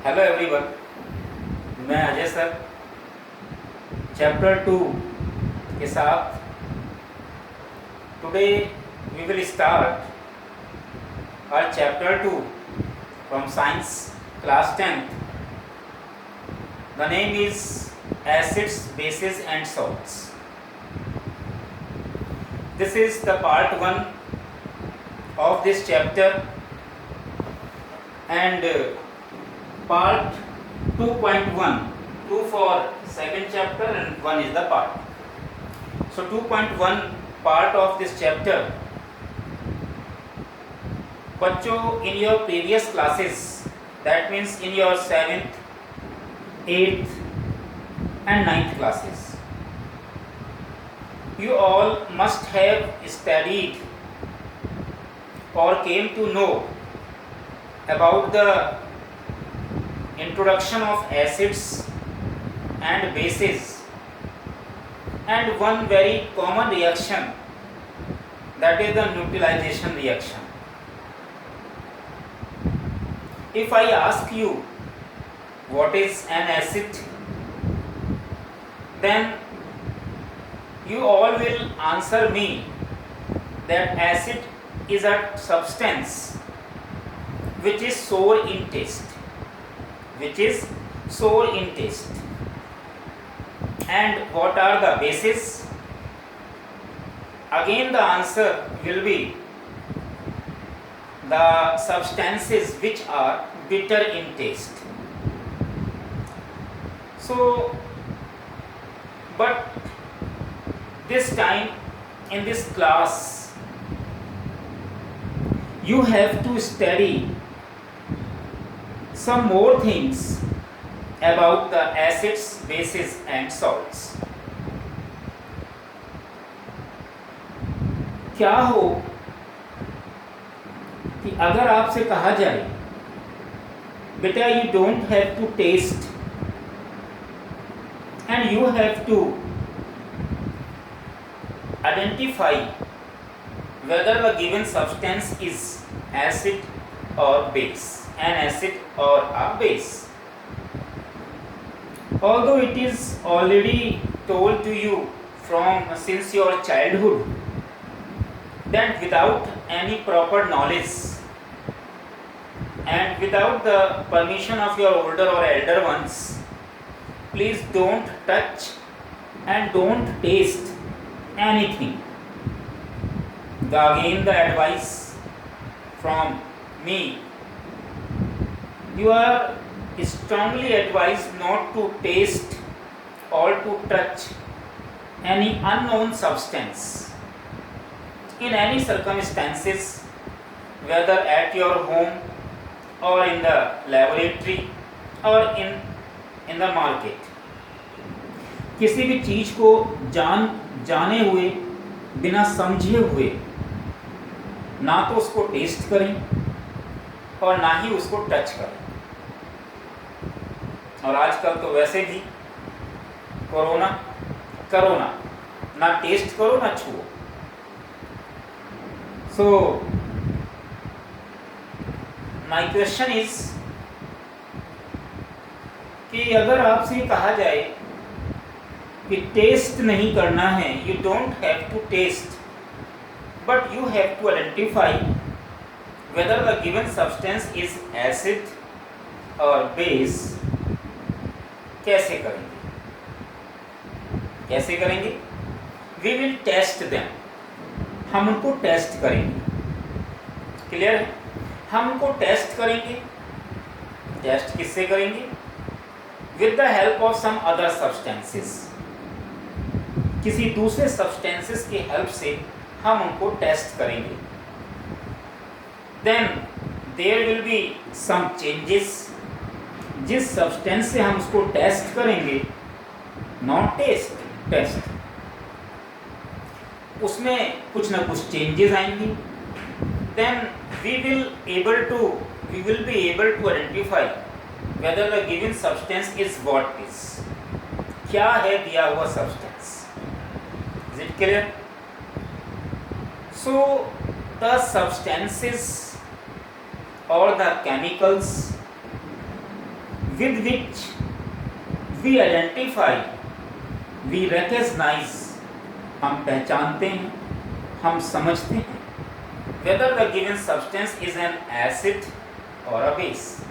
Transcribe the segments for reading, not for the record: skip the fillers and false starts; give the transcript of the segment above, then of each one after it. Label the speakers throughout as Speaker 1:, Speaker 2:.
Speaker 1: Hello everyone, मैं Ajay sir chapter 2 के साथ today we will start our chapter 2 from science class 10th. The name is acids, bases and salts. This is the part 1 of this chapter and part 2.1, 2 for second chapter and 1 is the part. So 2.1 part of this chapter, बच्चों in your previous classes, that means in your 7th, 8th and 9th classes, you all must have studied or came to know about the introduction of acids and bases and one very common reaction, that is the neutralization reaction. If I ask you what is an acid, then you all will answer me that acid is a substance which is sour in taste, and what are the bases? Again the answer will be the substances which are bitter in taste. So but this time in this class you have to study some more things about the acids, bases and salts. क्या हो कि अगर आपसे कहा जाए बेटा you don't have to taste and you have to identify whether the given substance is acid or base, an acid or a base. Although it is already told to you from since your childhood that without any proper knowledge and without the permission of your older or elder ones, please don't touch and don't taste anything. Again the advice from me, you are strongly advised not to taste or to touch any unknown substance in any circumstances, whether at your home or in the laboratory or in the market. किसी भी चीज को जाने हुए बिना समझे हुए ना तो उसको टेस्ट करें और ना ही उसको टच करें. और आजकल तो वैसे भी कोरोना ना टेस्ट करो ना छुओ. सो माय क्वेश्चन इज कि अगर आपसे कहा जाए कि टेस्ट नहीं करना है, you don't have to test but you have to identify whether the given substance is acid or base. कैसे करेंगे? We will test them. हम उनको टेस्ट करेंगे. क्लियर है? हम उनको टेस्ट करेंगे. टेस्ट किससे करेंगे? With the help of some other substances. किसी दूसरे substances की हेल्प से हम उनको टेस्ट करेंगे. Then there will be some changes. जिस सब्सटेंस से हम उसको टेस्ट करेंगे, नॉट टेस्ट, उसमें कुछ ना कुछ चेंजेस आएंगे. Then we will be able to identify whether the given substance is what is. क्या है दिया हुआ substance. Is it clear? So the substances or the chemicals with which we identify, we recognize, हम पहचानते हैं, हम समझते हैं, whether the given substance is an acid or a base,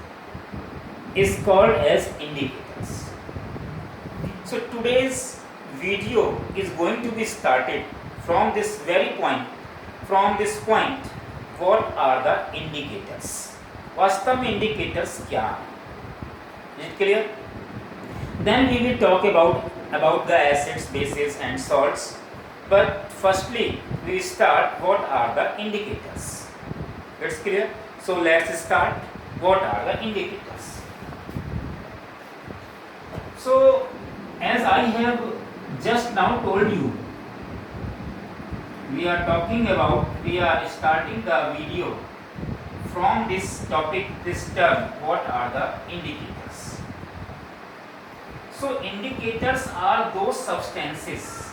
Speaker 1: is called as indicators. So today's video is going to be started from this very point. From this point, what are the indicators? वास्तव में indicators क्या हैं? Is it clear? Then we will talk about the acids, bases and salts. But firstly, we start what are the indicators. It's clear? So let's start. What are the indicators? So as I have just now told you, we are starting the video from this topic, this term, what are the indicators. So indicators are those substances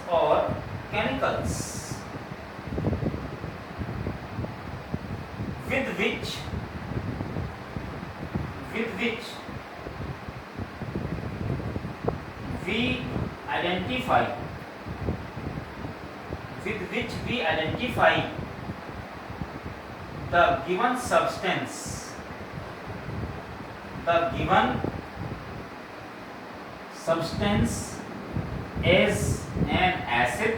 Speaker 1: or chemicals with which we identify the given substance as an acid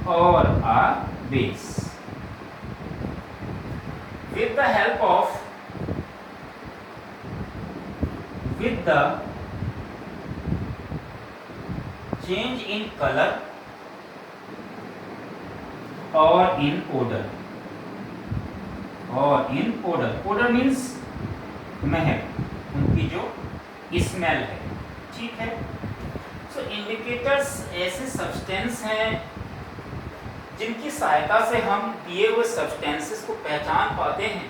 Speaker 1: or a base with the change in color or in odor. Odor means महक, उनकी जो smell है, ठीक है. सो indicators ऐसे substance हैं जिनकी सहायता से हम दिए हुए सब्सटेंसेस को पहचान पाते हैं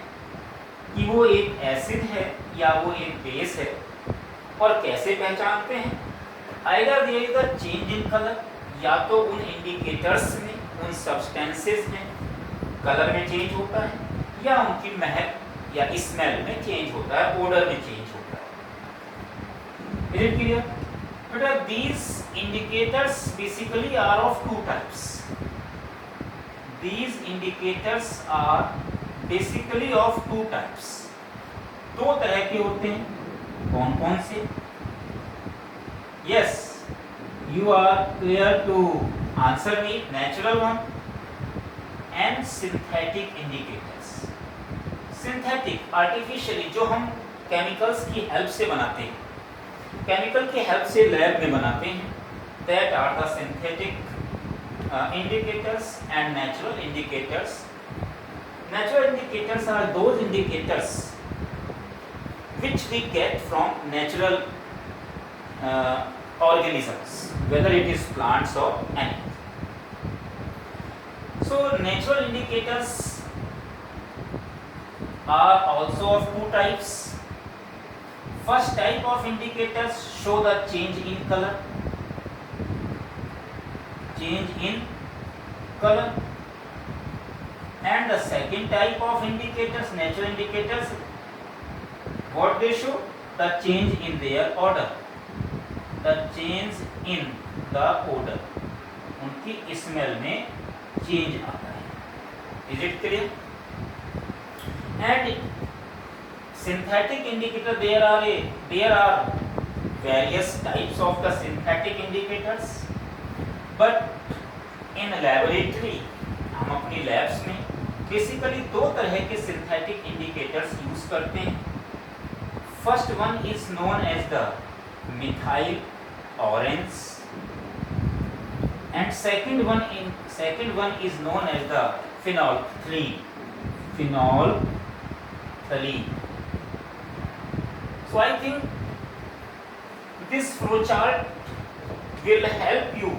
Speaker 1: कि वो एक एसिड है या वो एक बेस है. और कैसे पहचानते हैं? Either there is a change in colour, या तो उन इंडिकेटर्स में, उन सब्सटेंसेस में कलर में चेंज होता है, या उनकी महक या स्मेल में चेंज होता है, ओडर में चेंज होता है. Is it clear? But these indicators basically are of two types. These indicators are basically of two types. दो तरह के होते हैं. कौन कौन से? Yes, you are clear to answer me. Natural one and synthetic indicators. Synthetic, artificially, जो हम chemicals की help से बनाते हैं, केमिकल की हेल्प से लैब में बनाते हैं, that are the synthetic indicators and natural indicators. Natural indicators are those indicators which we get from natural organisms, whether it is plants or animals. So natural indicators are also of two types. First type of indicators show the change in color, and the second type of indicators, natural indicators, what they show? The change in their odor, उनकी smell में change आता है. Is it clear? And synthetic indicator, there are various types of the synthetic indicators, but in laboratory, हम अपनी labs में basically दो तरह के synthetic indicators use करते हैं. First one is known as the methyl orange, and second one is known as the phenolphthalein. So I think this flowchart will help you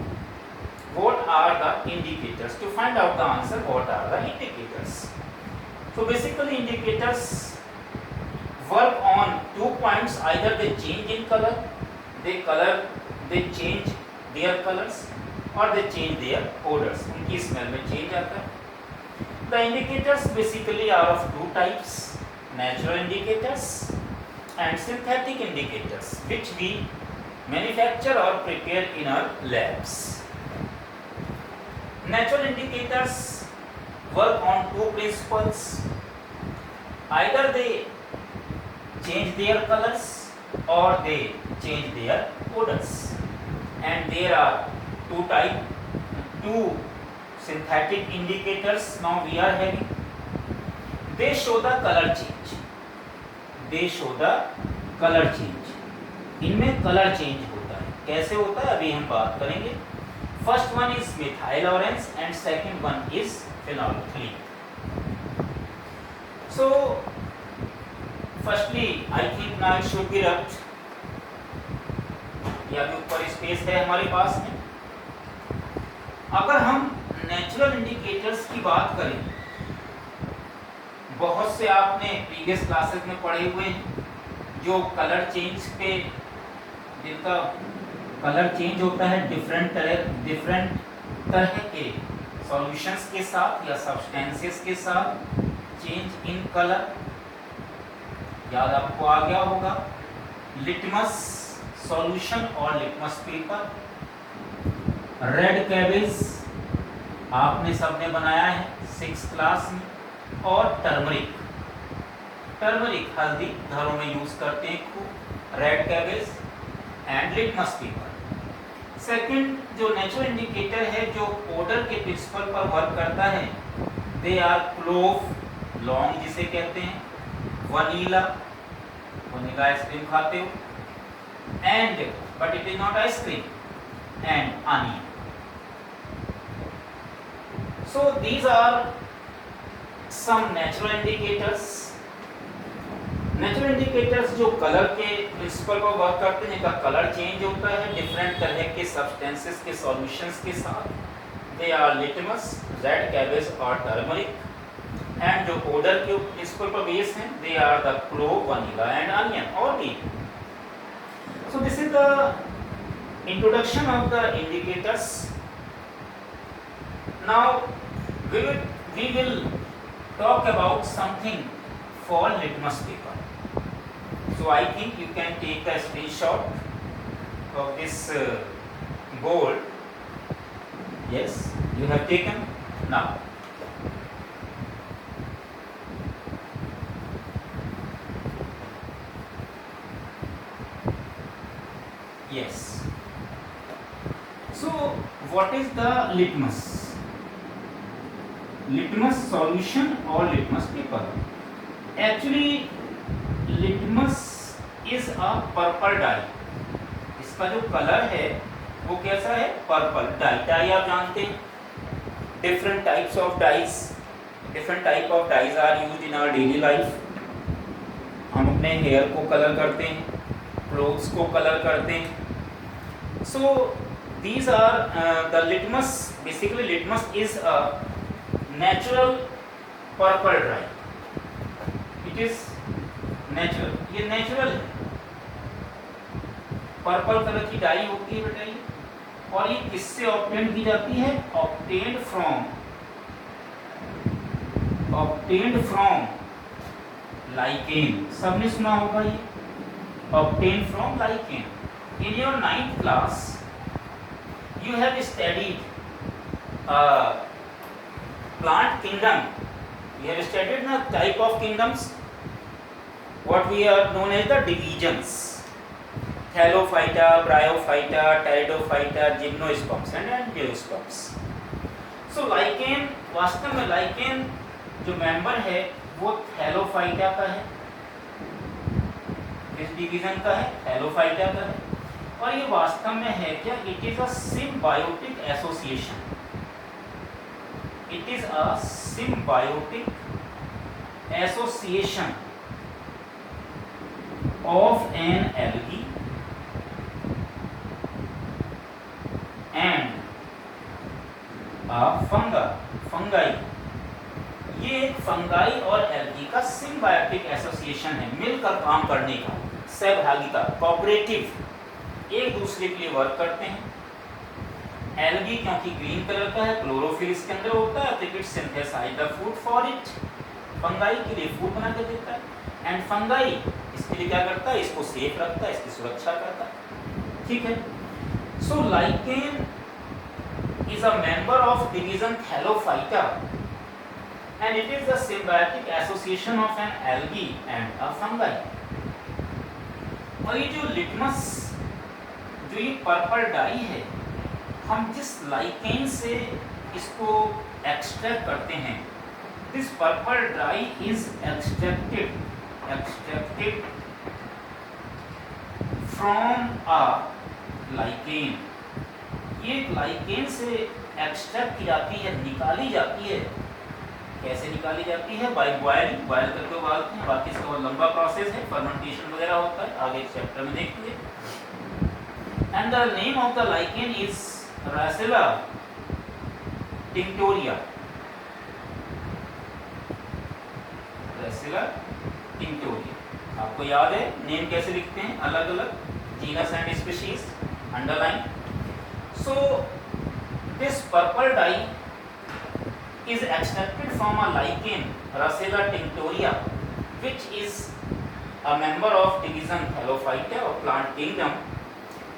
Speaker 1: what are the indicators. To find out the answer, what are the indicators? So basically indicators work on 2 points. Either they change in color, they change their colors, or they change their odors. उनकी smell में change आता है. The indicators basically are of two types, natural indicators and synthetic indicators, which we manufacture or prepare in our labs. Natural indicators work on two principles. Either they change their colors or they change their odors. And there are two synthetic indicators now we are having. They show the color change. इनमें colour change होता है. कैसे होता है अभी हम बात करेंगे. First one is methyl orange and second one is phenolphthalein. So firstly I think now it should be rubbed. या भी ऊपर स्पेस है हमारे पास में. अगर हम नेचुरल इंडिकेटर्स की बात करें, बहुत से आपने प्रीवियस क्लासेस में पढ़े हुए हैं जो कलर चेंज पे, जिनका कलर चेंज होता है डिफरेंट तरह के सॉल्यूशंस के साथ या सब्सटेंसेस के साथ. चेंज इन कलर याद आपको आ गया होगा. लिटमस सॉल्यूशन और लिटमस पेपर. रेड कैबेज आपने सबने बनाया है 6th क्लास में. और टर्मरिक हल्दी घरों में यूज करते हैं खूब. Red cabbage and litmus paper. Second जो नेचुरल इंडिकेटर है जो ऑर्डर के प्रिंसिपल पर वर्क करता है, दे आर क्लोव, लौंग जिसे कहते हैं, वनीला आइसक्रीम खाते हो, and but it is not ice cream, and onion. So these are some natural indicators. Natural indicators जो कलर के प्रिंसिपल पर वर्क करते हैं, जिनका कलर चेंज होता है डिफरेंट तरह के सब्सटेंसेस के सॉल्यूशंस के साथ. They are litmus, red cabbage और टर्मरिक. एंड जो ऑर्डर के प्रिंसिपल पर बेस हैं, they are the clove, vanilla and onion और टी. So this is the introduction of the indicators. Now we will talk about something for litmus paper. So I think you can take a screenshot of this board. Yes, you have taken. Now yes, so what is the litmus solution or litmus paper? Actually litmus is a purple dye. इसका जो colour है वो कैसा है? Purple. Die आप जानते हैं. different types of dyes are used in our daily life. हम अपने हेयर को कलर करते हैं, क्लोथ्स को कलर करते हैं. so these are the litmus. Basically litmus is a natural purple dye. It is natural. ये natural है. पर्पल कलर की डाई होती है बेटा ये. और ये किससे ऑब्टेन की जाती है? Obtained from lichen. सबने सुना होगा ये obtain from lichen. In your 9th class you have studied plant kingdom. We have studied the type of kingdoms, what we are known as the divisions: Thallophyta, Bryophyta, Pteridophyta, Gymnosperms and Angiosperms. So lichen, वास्तव में lichen जो member है वो Thallophyta का है. इस division का है, Thallophyta का है. और ये वास्तव में है क्या? It is a symbiotic association. It is a symbiotic association of an algae and a fungi. ये एक फंगाई और एल्गी का सिम्बायोटिक एसोसिएशन है, मिलकर काम करने का, सहभागिता, कोऑपरेटिव, एक दूसरे के लिए वर्क करते हैं. एल्गी क्योंकि ग्रीन कलर का है, क्लोरोफिल इसके अंदर होता है, तो it synthesise the food for it, fungi के लिए फूड बना के देता है। एंड फंगाई इसके लिए क्या करता है, इसको सेफ रखता है, इसकी सुरक्षा करता है, ठीक है। सो lichen is a member of division Thallophyta and it is the symbiotic association of an algae and a fungi। और ये जो लिटमस, जो ये पर्पल डाई है, हम जिस लाइकेन से इसको एक्सट्रैक्ट करते हैं, this purple dye is extracted from a lichen. ये लाइकेन से एक्सट्रैक्ट की जाती है, निकाली जाती है। कैसे निकाली जाती है? बाय बॉयलिंग, बॉयल करके उबालते हैं। बाकी इसका बहुत लंबा प्रोसेस है, फर्मेंटेशन वगैरह होता है, आगे इस चैप्टर में देखेंगे। And the name of the lichen is Roccella tinctoria. Roccella tinctoria, आपको याद है नेम कैसे लिखते हैं, अलग अलग, genus and species, underline. So this purple dye is extracted from a lichen Rassela tinctoria, which is a member of division Thallophyta or plant kingdom.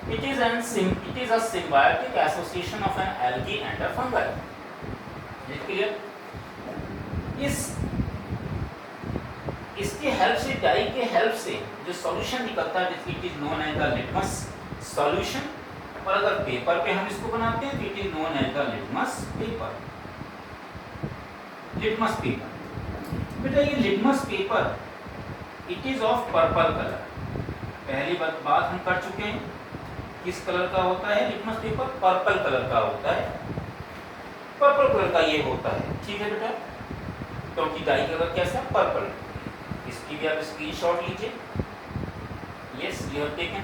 Speaker 1: It is a symbiotic association of an algae and a fungi. Is it clear? इसके help से, dye के help से जो solution निकलता है, it is known as the litmus solution. और अगर paper पे हम इसको बनाते हैं तो it is known as the litmus paper. Litmus paper, बेटा ये litmus paper it is of purple colour. पहली बात हम कर चुके हैं, किस कलर का होता है लिटमस पेपर? पर्पल कलर का होता है, पर्पल कलर का ये होता है, ठीक है बेटा। क्योंकि डाई कलर कैसा? पर्पल। इसकी भी आप स्क्रीनशॉट लीजिए। Yes, you have taken.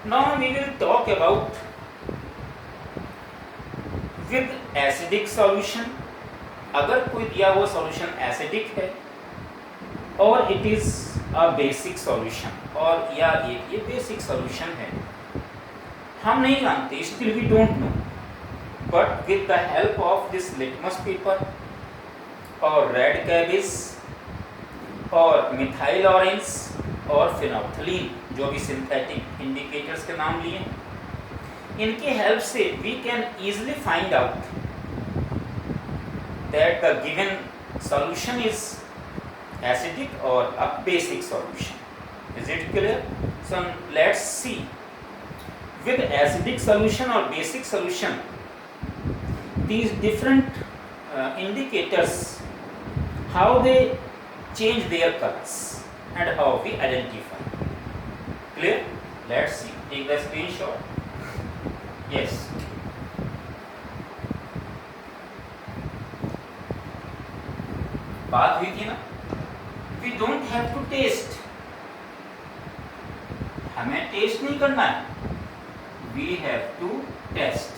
Speaker 1: Now we will talk about with acidic solution। अगर कोई दिया हुआ सॉल्यूशन एसिडिक है और it is a basic solution, और या ये बेसिक सॉल्यूशन है, हम नहीं जानते, still we don't know, but with the help of this litmus paper और रेड कैबिज और मिथाइल ऑरेंज और फिनोल्फथलीन, जो भी सिंथेटिक इंडिकेटर्स के नाम लिए, इनके हेल्प से we can easily find out that the given solution is acidic और a basic solution. Is it clear? So let's see with acidic solution और basic solution, these different indicators, how they change their colors and how we identify. Clear? Let's see. Take the screenshot. Yes. बात हुई थी ना, we don't have to taste. हमें test नहीं करना है, we have to test.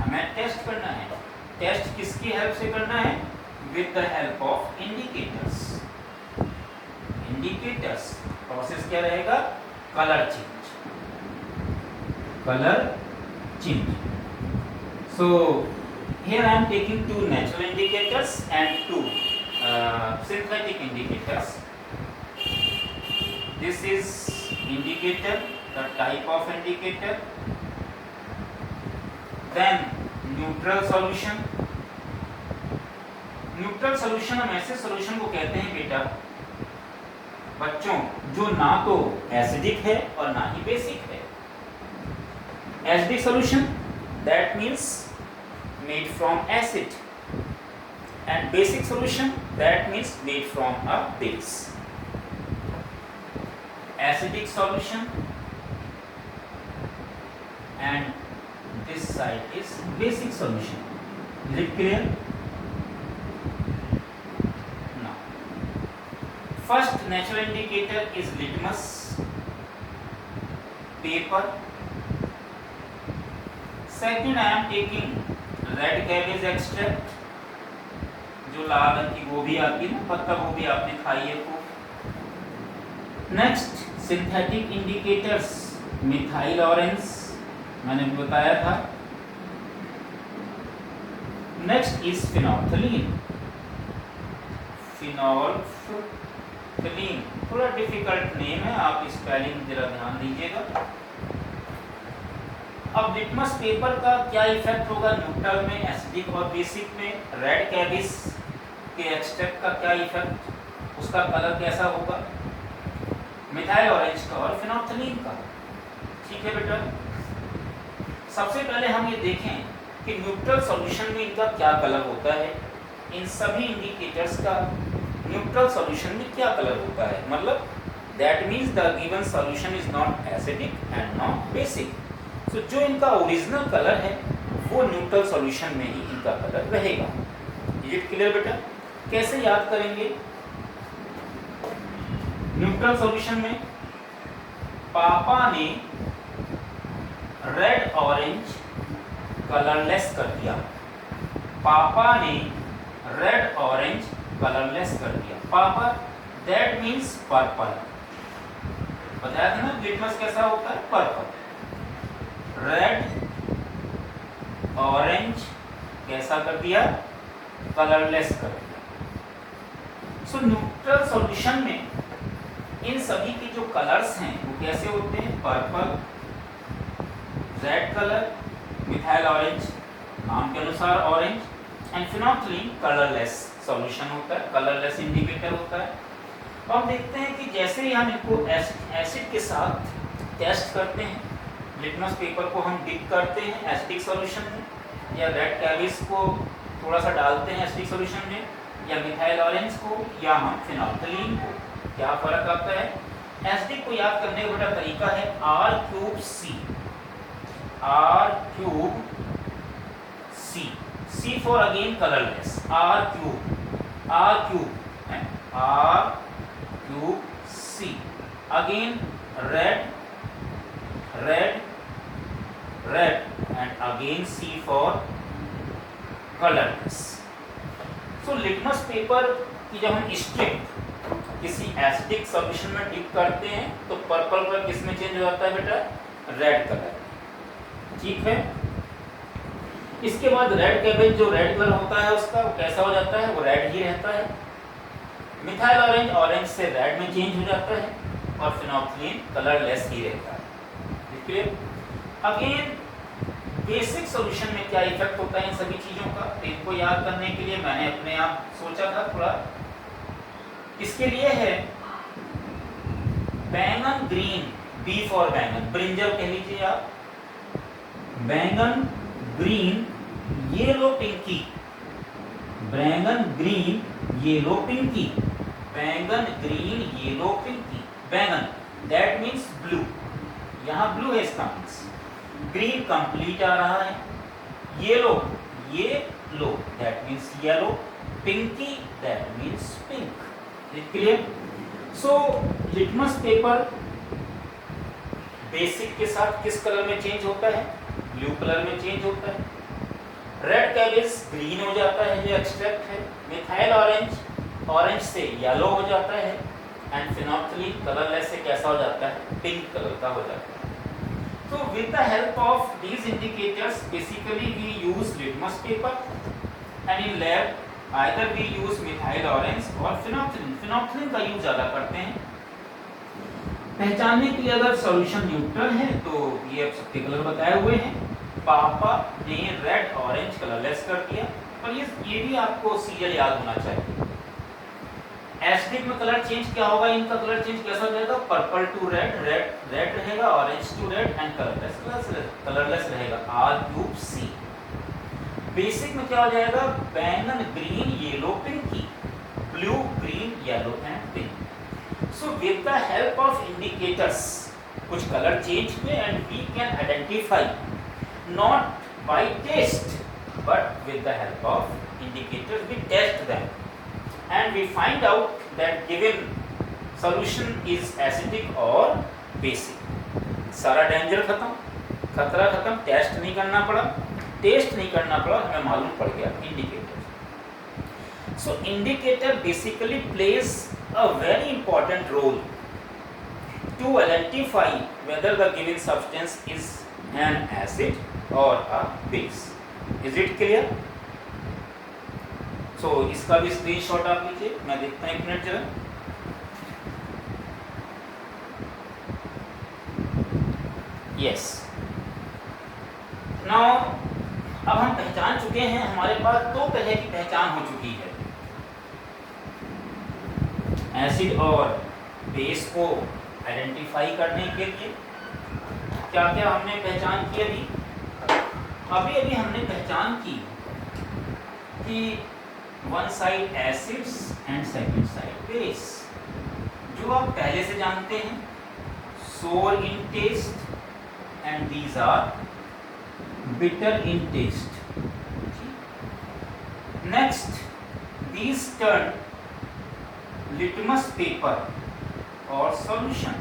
Speaker 1: हमें test करना है। टेस्ट किसकी हेल्प से करना है? with the help of indicators. Indicators process क्या रहेगा? Colour change, colour change. So here I am taking two natural indicators and two synthetic indicators. This is indicator, the type of indicator. Then neutral solution. Neutral solution हम ऐसे solution को कहते हैं बेटा बच्चों, जो ना तो एसिडिक है और ना ही बेसिक है। Acidic solution that means made from acid, and basic solution that means made from a base. Acidic solution and this side is basic solution. Is it clear? First natural indicator is litmus paper. Second, I am taking red cabbage extract, जो लाल रंग की गोभी आती है ना, पत्ता गोभी आपने खाई है तो। Next synthetic indicators, methyl orange मैंने बताया था, नेक्स्ट इज फिनोल्फथलीन। फिनोल्फथलीन थोड़ा डिफिकल्ट नेम है, आप स्पेलिंग जरा ध्यान दीजिएगा। अब लिटमस पेपर का क्या इफेक्ट होगा न्यूट्रल में, एसिडिक और बेसिक में? रेड कैबिस के एक्सट्रैक्ट का क्या इफेक्ट, उसका कलर कैसा होगा? मिथाइल ऑरेंज का और फिनोल्फथलीन का। ठीक है बेटा, सबसे पहले हम ये देखें कि न्यूट्रल सॉल्यूशन में इनका क्या कलर होता है। इन सभी इंडिकेटर्स का न्यूट्रल सॉल्यूशन में क्या कलर होता है, मतलब that means the given solution is not acidic and not basic. So जो इनका ओरिजिनल कलर है वो न्यूट्रल सॉल्यूशन में ही इनका कलर रहेगा। इज इट क्लियर बेटा? कैसे याद करेंगे? न्यूट्रल सॉल्यूशन में पापा ने रेड ऑरेंज कलरलेस कर दिया। पापा ने रेड ऑरेंज कलरलेस कर दिया। पापा दैट मींस पर्पल। बताया था ना लिटमस कैसा होता है, पर्पल। रेड ऑरेंज कैसा कर दिया, कलरलेस कर दिया। सो न्यूट्रल सॉल्यूशन में इन सभी के जो कलर्स हैं वो कैसे होते हैं? Purple, red colour, methyl orange नाम के अनुसार orange, and phenolphthalein colourless solution होता है, कलरलेस इंडिकेटर होता है। तो हम देखते हैं कि जैसे ही हम इनको एसिड के साथ टेस्ट करते हैं, लिटमस पेपर को हम डिप करते हैं एसिडिक सॉल्यूशन में, या रेड कैबिस को थोड़ा सा डालते हैं एसिडिक सॉल्यूशन में, या मिथाइल ऑरेंज को, या हम फिनोल्फथलीन को, क्या फर्क आता है? एसिडिक को याद करने का बेटा तरीका है R3C। R3C, C for again colorless, R3C, again red, and again C for colorless. So litmus paper की जब हम स्ट्रिप किसी एसिडिक सॉल्यूशन में डिप करते हैं तो पर्पल कलर किस में चेंज हो जाता है बेटा? Red colour. ठीक है, इसके बाद रेड कैबेज जो रेड कलर होता है उसका वो कैसा हो जाता है? वो रेड ही रहता है। मिथाइल ऑरेंज ऑरेंज से रेड में चेंज हो जाता है, और फिनोल्फथलीन कलरलेस ही रहता है। क्लियर? अगेन बेसिक सॉल्यूशन में क्या इफेक्ट होता है इन सभी चीजों का, तो इनको याद करने के लिए मैंने अपने आप सोचा था थोड़ा, इसके लिए है बैंगन ग्रीन, बी फॉर बैंगन, ब्रिंजल कह लीजिए आप, बैंगन ग्रीन येलो पिंकी, बैंगन ग्रीन येलो पिंकी, बैंगन ग्रीन येलो पिंकी। बैंगन दैट मींस ब्लू, यहाँ ब्लू है इसका मींस, ग्रीन कंप्लीट आ रहा है, yellow yellow that means yellow, pinky that means pink. Clear? So litmus paper basic के साथ किस कलर में चेंज होता है? ब्लू कलर में चेंज होता है। रेड कैबिस ग्रीन हो जाता है जो एक्सट्रैक्ट है, मिथाइल ऑरेंज ऑरेंज से येलो हो जाता है, एंड फिनोल्फथलीन कलरलेस से कैसा हो जाता है? पिंक कलर का हो जाता है। So with the help of these indicators, basically we use litmus paper, and in lab either we use methyl orange or phenolphthalein. Phenolphthalein का यूज ज्यादा करते हैं पहचानने के लिए। अगर सॉल्यूशन न्यूट्रल है तो ये अब सबके कलर बताए हुए हैं। पापा ने रेड ऑरेंज कलरलेस कर दिया, और ये भी आपको सीरियल याद होना चाहिए। एसिडिक में कलर चेंज क्या होगा? इनका कलर चेंज कैसा हो जाएगा? पर्पल टू रेड, रेड रहेगा, orange to red, and colourless रहेगा R3C। बेसिक में क्या हो जाएगा? बैंगन green yellow pinky, blue green yellow and pink. So with the help of indicators कुछ कलर चेंज हुए, and we can identify not by test but with the help of indicators we test them, and we find out that given solution is acidic or basic. सारा danger खत्म, खतरा खत्म, test नहीं करना पड़ा, हमें मालूम पड़ गया indicator. So indicator basically plays a very important role to identify whether the given substance is an acid or a base. Is it clear? सो इसका भी स्क्रीनशॉट आप लीजिए, मैं देखता हूँ 1 मिनट जरा। यस, नाउ अब हम पहचान चुके हैं, हमारे पास 2 तरह की पहचान हो चुकी है, एसिड और बेस को आइडेंटिफाई करने के लिए। क्या क्या हमने पहचान की? अभी हमने पहचान की कि one side acids and second side base, जो आप पहले से जानते हैं, sour in taste and these are bitter in taste. Next, these turn litmus paper और सॉल्यूशन।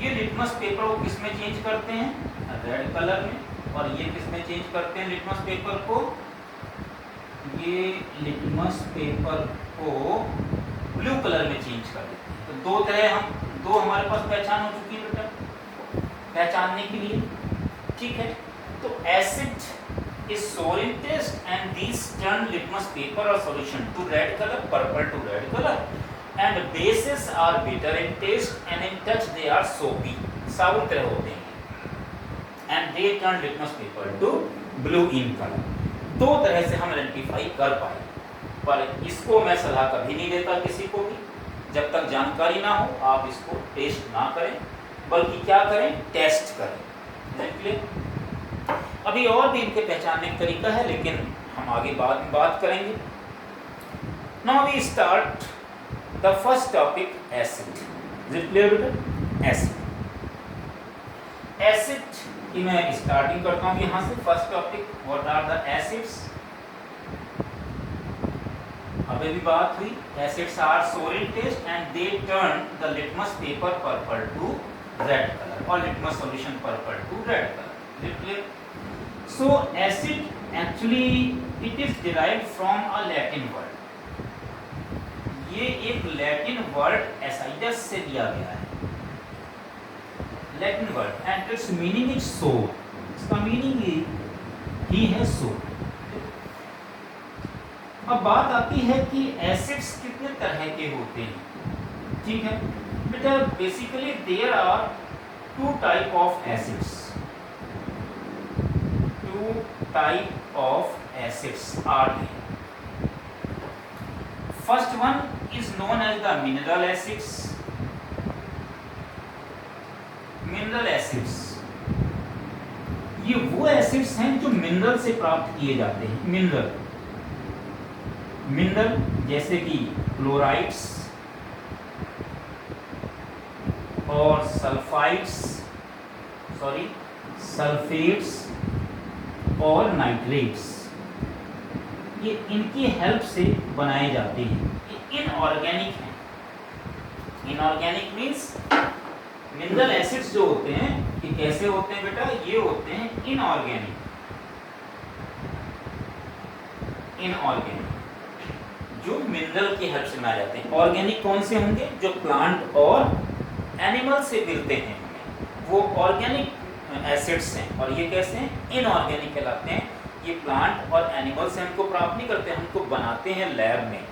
Speaker 1: ये लिटमस पेपर को किस में चेंज करते हैं? रेड कलर में। और ये किस में चेंज करते हैं लिटमस पेपर को? ये लिटमस पेपर को ब्लू कलर में चेंज कर देते हैं। तो 2 तरह दो हमारे पास पहचान हो चुकी है बेटा, पहचानने के लिए, ठीक है। तो acid is sour in taste and these turn litmus paper or solution to red color, purple to red color, and bases are bitter in taste and in touch they are soapy, sour तरह होते हैं, and they turn litmus paper to blue in color। 2 तरह से हम identify कर पाए, पर इसको मैं सलाह कभी नहीं देता किसी को भी, जब तक जानकारी ना हो आप इसको टेस्ट ना करें, बल्कि क्या करें? टेस्ट करें। अभी और भी इनके पहचानने का तरीका है, लेकिन हम आगे बाद में बात करेंगे। Now we start the first topic, acid. Is it clear बेटा? एसिड की मैं स्टार्टिंग करता हूँ यहाँ से। First topic, what are the acids? अभी भी बात हुई, acids are sour in taste and they turn the litmus paper purple to red colour और litmus solution purple to red colour. Is it clear? So acid actually it is derived from a Latin word। ये एक Latin word एसाइडस से लिया गया है, Latin word, and it's meaning is सोर। इसका meaning ही है सोर। अब बात आती है कि एसिड्स कितने तरह के होते हैं, ठीक है बेटा। Basically there are 2 type of acids. 2 type of acids are there। First one is known as the mineral acids। mineral acids ये वो एसिड्स हैं जो मिनरल से प्राप्त किए जाते हैं। मिनरल जैसे कि क्लोराइड्स और सल्फेट्स और नाइट्रेट्स, ये इनकी हेल्प से बनाए जाते हैं। ये इनऑर्गेनिक हैं। इनऑर्गेनिक मीन्स मिनरल एसिड्स जो होते हैं ये कैसे होते हैं बेटा? ये होते हैं इनऑर्गेनिक, जो मिनरल की हेल्प से बनाए जाते हैं। ऑर्गेनिक कौन से होंगे? जो प्लांट और एनिमल से मिलते हैं, वो ऑर्गेनिक एसिड्स हैं। और ये कैसे हैं? इनऑर्गेनिक कहलाते हैं। ये प्लांट और एनिमल से हमको प्राप्त नहीं करते, हमको बनाते हैं लैब में,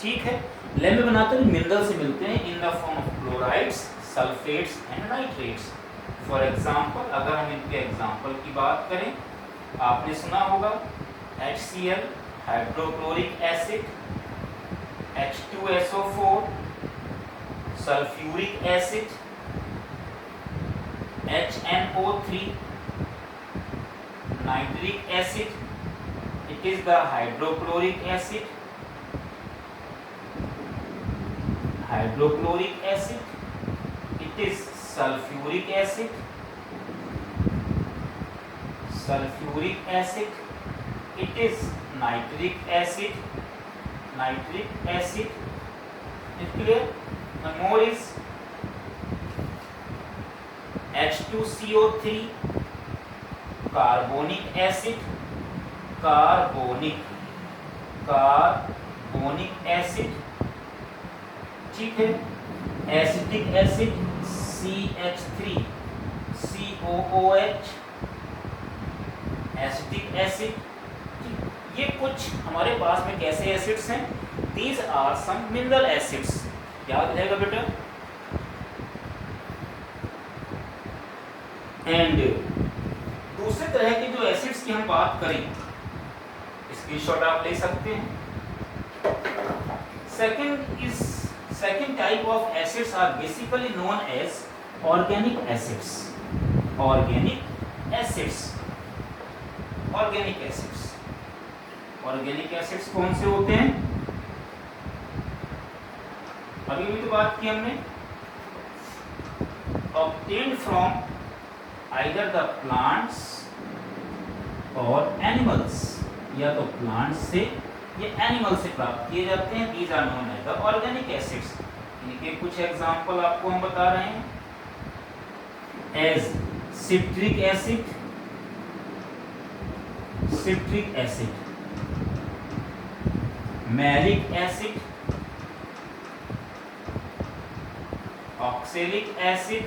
Speaker 1: ठीक है। लैब में बनाते हैं, मिनरल से मिलते हैं in the form of chlorides, sulphates and nitrates. For example, अगर हम इनके एग्जांपल की बात करें, आपने सुना होगा HCl hydrochloric acid, H2SO4 sulphuric acid, HNO3 nitric acid, it is the hydrochloric acid, it is sulfuric acid, it is nitric acid, is clear? One more is H2CO3 carbonic acid, ठीक है। Acetic acid CH3COOH, acetic acid. ये कुछ हमारे पास में कैसे acids हैं? These are some mineral acids, याद रहेगा बेटा। एंड दूसरे तरह के जो एसिड्स की हम बात करें, स्क्रीनशॉट आप ले सकते हैं। Second type of acids are basically known as organic acids. Organic acids कौन से होते हैं? अभी भी तो बात की हमने, obtained from either the plants और एनिमल्स, या तो प्लांट्स से या एनिमल से प्राप्त किए जाते हैं। These are known as the organic acids. इनके कुछ एग्जांपल आपको हम बता रहे हैं, as citric acid, malic acid, oxalic acid,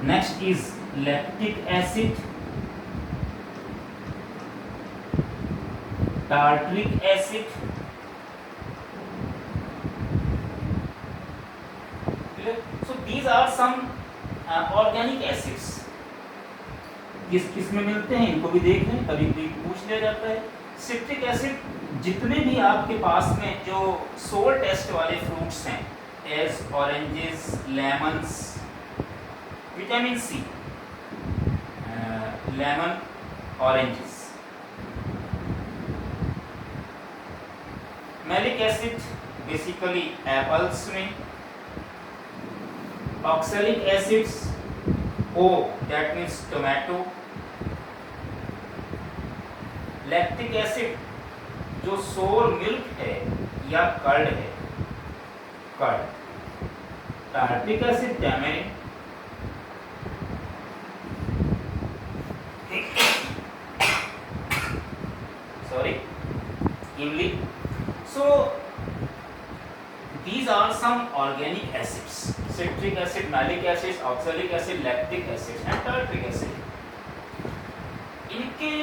Speaker 1: next is lactic acid, tartaric acid. So these are some organic acids। किस में मिलते हैं इनको भी देख लें, कभी भी पूछ लिया जाता है। सिट्रिक एसिड जितने भी आपके पास में जो सोल टेस्ट वाले फ्रूट्स हैं, as oranges, lemons, vitamin C, lemon, oranges. Malic acid basically apples में, oxalic acids O that means tomato, lactic acid जो सोर मिल्क है या कर्ड है, टार्टिक एसिड टैमरिन, इमली। So these are some organic acids: citric acid, malic acid, oxalic acid, lactic acid and tartaric acid। इनके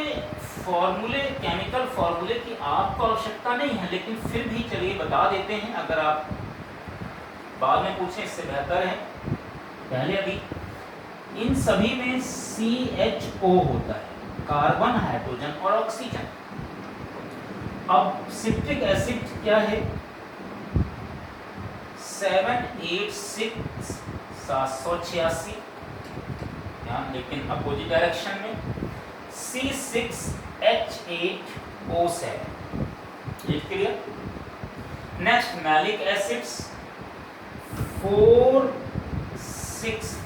Speaker 1: फॉर्मूले, chemical फॉर्मूले की आपको आवश्यकता नहीं है, लेकिन फिर भी चलिए बता देते हैं, अगर आप बाद में पूछें इससे बेहतर है। पहले अभी इन सभी में CHO होता है, कार्बन, हाइड्रोजन और ऑक्सीजन। अब सिट्रिक एसिड क्या है? 786, लेकिन अपोजिट डायरेक्शन में, C6H8O7। Clear? Next maleic acids 4, 6